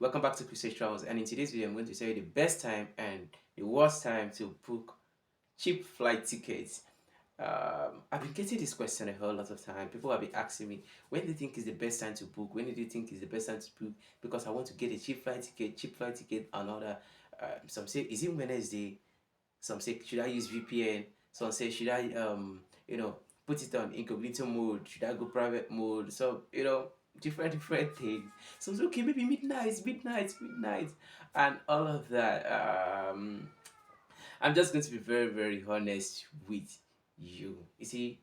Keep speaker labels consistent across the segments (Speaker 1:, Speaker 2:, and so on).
Speaker 1: Welcome back to Sagetravels, and in today's video I'm going to tell you the best time and the worst time to book cheap flight tickets. I've been getting this question a whole lot of time. People have been asking me, when do you think is the best time to book? When do you think is the best time to book? Because I want to get a cheap flight ticket, another. Some say, is it Wednesday? Some say, should I use VPN? Some say, should I, put it on incognito mode? Should I go private mode? So, different things. Some say, okay, maybe midnight, and all of that. I'm just going to be very, very honest with you. You see,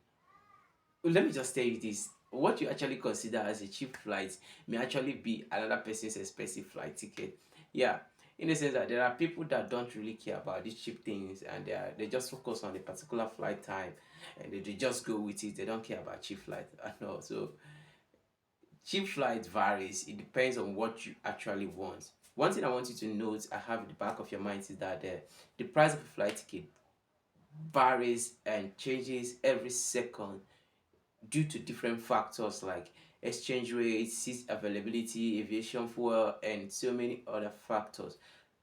Speaker 1: let me just tell you this. What you actually consider as a cheap flight may actually be another person's expensive flight ticket. Yeah, in the sense that there are people that don't really care about these cheap things, and they just focus on a particular flight time, and they just go with it. They don't care about cheap flight at all. So cheap flight varies. It depends on what you actually want. One thing I want you to note, I have in the back of your mind, is that the price of a flight ticket varies and changes every second due to different factors like exchange rate, seat availability, aviation fuel, and so many other factors.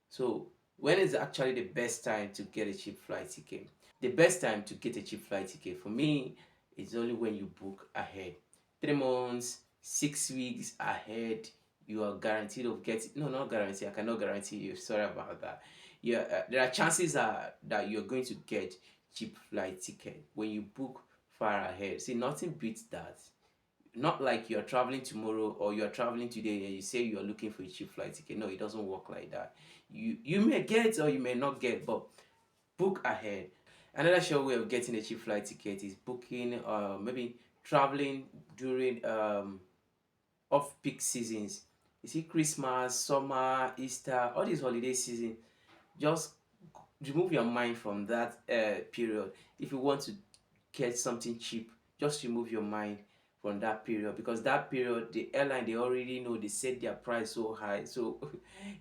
Speaker 1: So, when is actually the best time to get a cheap flight ticket? The best time to get a cheap flight ticket for me is only when you book ahead. 3 months, 6 weeks ahead, you are guaranteed of getting. No, not guarantee. I cannot guarantee you. Sorry about that. Yeah, there are chances that you're going to get cheap flight ticket when you book far ahead. See, nothing beats that. Not like you're traveling tomorrow or you're traveling today and you say you're looking for a cheap flight ticket. No, it doesn't work like that. You may get or you may not get, but book ahead. Another sure way of getting a cheap flight ticket is booking, maybe traveling during off peak seasons. You see, Christmas, summer, Easter, all these holiday season. Just remove your mind from that period. If you want to get something cheap, just remove your mind from that period, because that period the airline, they already know, they set their price so high. So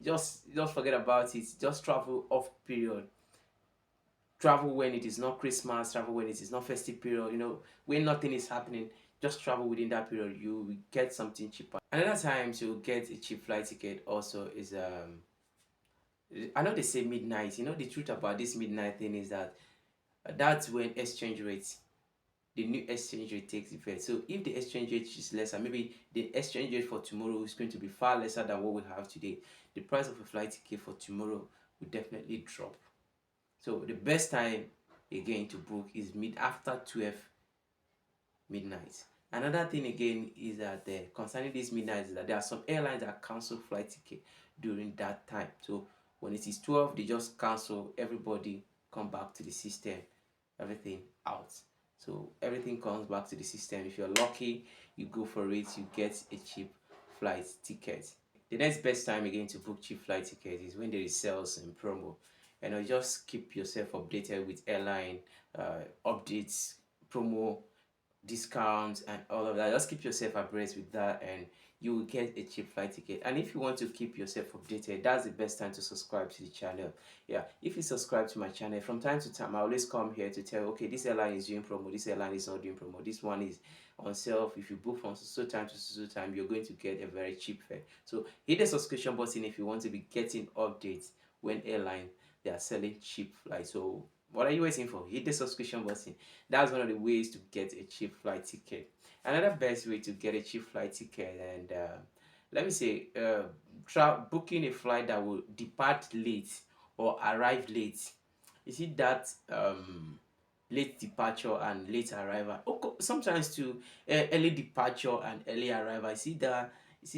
Speaker 1: just forget about it. Just travel off period. Travel when it is not Christmas, travel when it is not festive period, when nothing is happening. Just travel within that period, you will get something cheaper. Another time to get a cheap flight ticket also is I know they say midnight. The truth about this midnight thing is that that's when exchange rates, the new exchange rate takes effect. So if the exchange rate is lesser, maybe the exchange rate for tomorrow is going to be far lesser than what we have today, the price of a flight ticket for tomorrow will definitely drop. So the best time again to book is after 12 midnight. Another thing again is that concerning this midnight is that there are some airlines that cancel flight ticket during that time. So when it is 12, they just cancel, everybody come back to the system, everything out. So everything comes back to the system. If you're lucky, you go for it, you get a cheap flight ticket. The next best time again to book cheap flight ticket is when there is sales and promo. Just keep yourself updated with airline updates, promo, discounts, and all of that. Just keep yourself abreast with that, and you will get a cheap flight ticket. And if you want to keep yourself updated, that's the best time to subscribe to the channel. Yeah, if you subscribe to my channel, from time to time I always come here to tell, okay, this airline is doing promo, this airline is not doing promo, this one is on sale. If you book from so time to so time, you're going to get a very cheap fare. So hit the subscription button if you want to be getting updates when airline they are selling cheap flights. So what are you waiting for? Hit the subscription button. That's one of the ways to get a cheap flight ticket. Another best way to get a cheap flight ticket, and let me say, booking a flight that will depart late or arrive late. You see that late departure and late arrival. Sometimes to early departure and early arrival. You see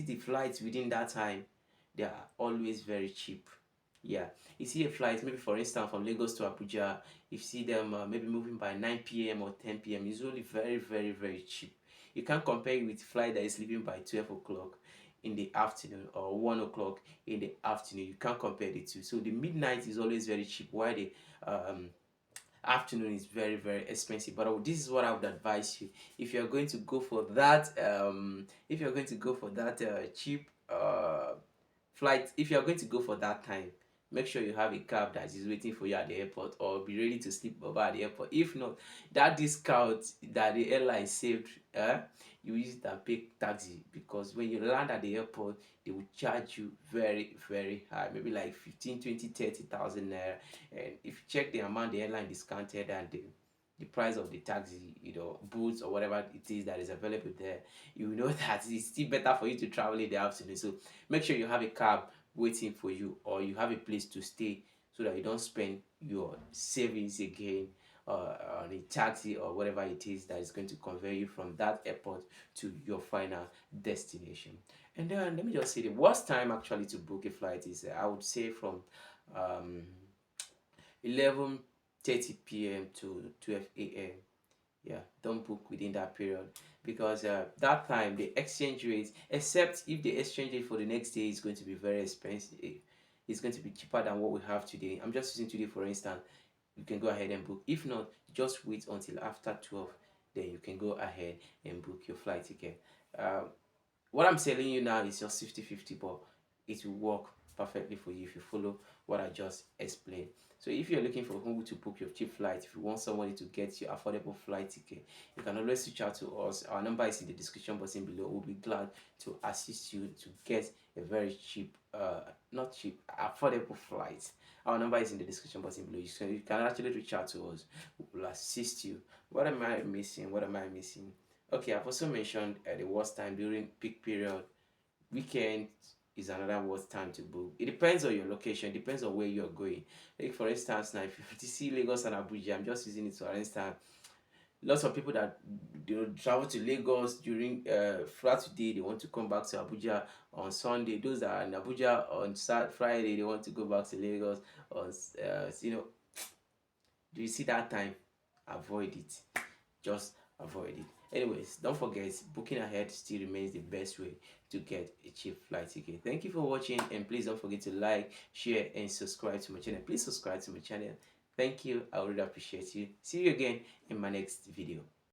Speaker 1: the flights within that time, they are always very cheap. Yeah, you see a flight, maybe for instance from Lagos to Abuja, you see them maybe moving by 9 p.m. or 10 p.m. Usually very, very, very cheap. You can't compare it with flight that is leaving by 12 o'clock in the afternoon or 1 o'clock in the afternoon. You can't compare the two. So the midnight is always very cheap, while the afternoon is very, very expensive. But this is what I would advise you. If you're going to go for that if you're going to go for that cheap flight, if you're going to go for that time, make sure you have a cab that is waiting for you at the airport, or be ready to sleep over at the airport. If not, that discount that the airline saved, you use it and pay taxi, because when you land at the airport they will charge you very very high, maybe like 15, 20, 30,000 naira. And if you check the amount the airline discounted and the price of the taxi, boots or whatever it is that is available there, you know that it's still better for you to travel in the afternoon. So make sure you have a cab waiting for you, or you have a place to stay, so that you don't spend your savings again on a taxi or whatever it is that is going to convey you from that airport to your final destination. And then let me just say, the worst time actually to book a flight is, I would say, from um, 11:30 p.m. to 12 a.m. Yeah, don't book within that period, because that time the exchange rate, except if the exchange rate for the next day is going to be very expensive, it's going to be cheaper than what we have today. I'm just using today for instance. You can go ahead and book. If not, just wait until after 12, then you can go ahead and book your flight ticket. What I'm telling you now is just 50-50, but it will work perfectly for you if you follow what I just explained. So if you're looking for who to book your cheap flight, if you want somebody to get you affordable flight ticket, you can always reach out to us. Our number is in the description box below. We'll be glad to assist you to get a very cheap, not cheap, affordable flight. Our number is in the description box below. You can actually reach out to us. We'll assist you. What am I missing? What am I missing? Okay, I've also mentioned the worst time during peak period. Weekend is another worst time to book. It depends on your location, depends on where you're going. Like for instance, now if you see Lagos and Abuja, I'm just using it for instance. Lots of people that travel to Lagos during Friday, they want to come back to Abuja on Sunday. Those that are in Abuja on Friday, they want to go back to Lagos on do you see that time? Avoid it. Just avoid it. Anyways, don't forget, booking ahead still remains the best way to get a cheap flight ticket. Thank you for watching, and please don't forget to like, share, and subscribe to my channel. Please subscribe to my channel. Thank you. I would really appreciate you. See you again in my next video.